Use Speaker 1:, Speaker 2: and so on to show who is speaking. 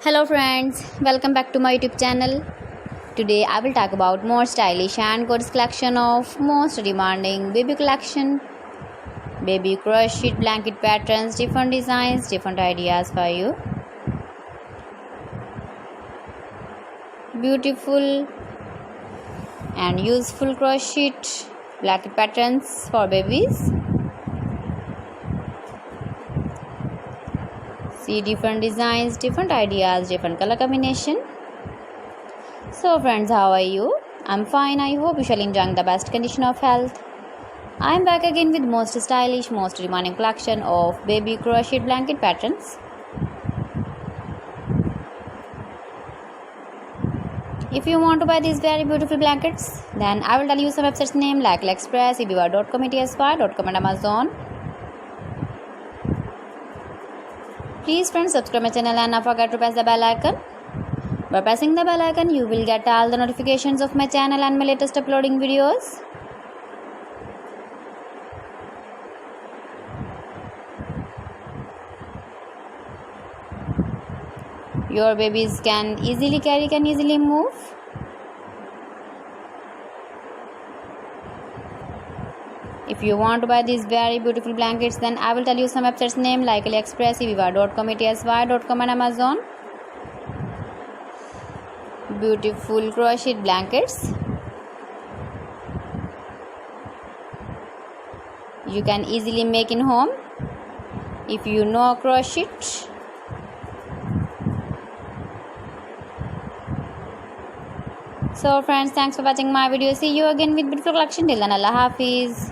Speaker 1: Hello friends, welcome back to my YouTube channel. Today I will talk about more stylish and gorgeous collection of most demanding baby collection. Baby crochet blanket patterns, different designs, different ideas for you. Beautiful and useful crochet blanket patterns for babies. See different designs, different ideas, different color combination. So friends, how are you? I'm fine. I hope you shall enjoy the best condition of health. I'm back again with most stylish, most demanding collection of baby crochet blanket patterns. If you want to buy these very beautiful blankets, then I will tell you some websites name like AliExpress, eBay.com, etsy.com and Amazon. Please friends, subscribe my channel and not forget to press the bell icon. By pressing the bell icon, you will get all the notifications of my channel and my latest uploading videos. Your babies can easily carry, can easily move. If you want to buy these very beautiful blankets, then I will tell you some websites name like AliExpress, eBay.com, etsy.com and Amazon. Beautiful crochet blankets. You can easily make in home if you know crochet. So friends, thanks for watching my video. See you again with beautiful collection. Till then, Allah Hafiz.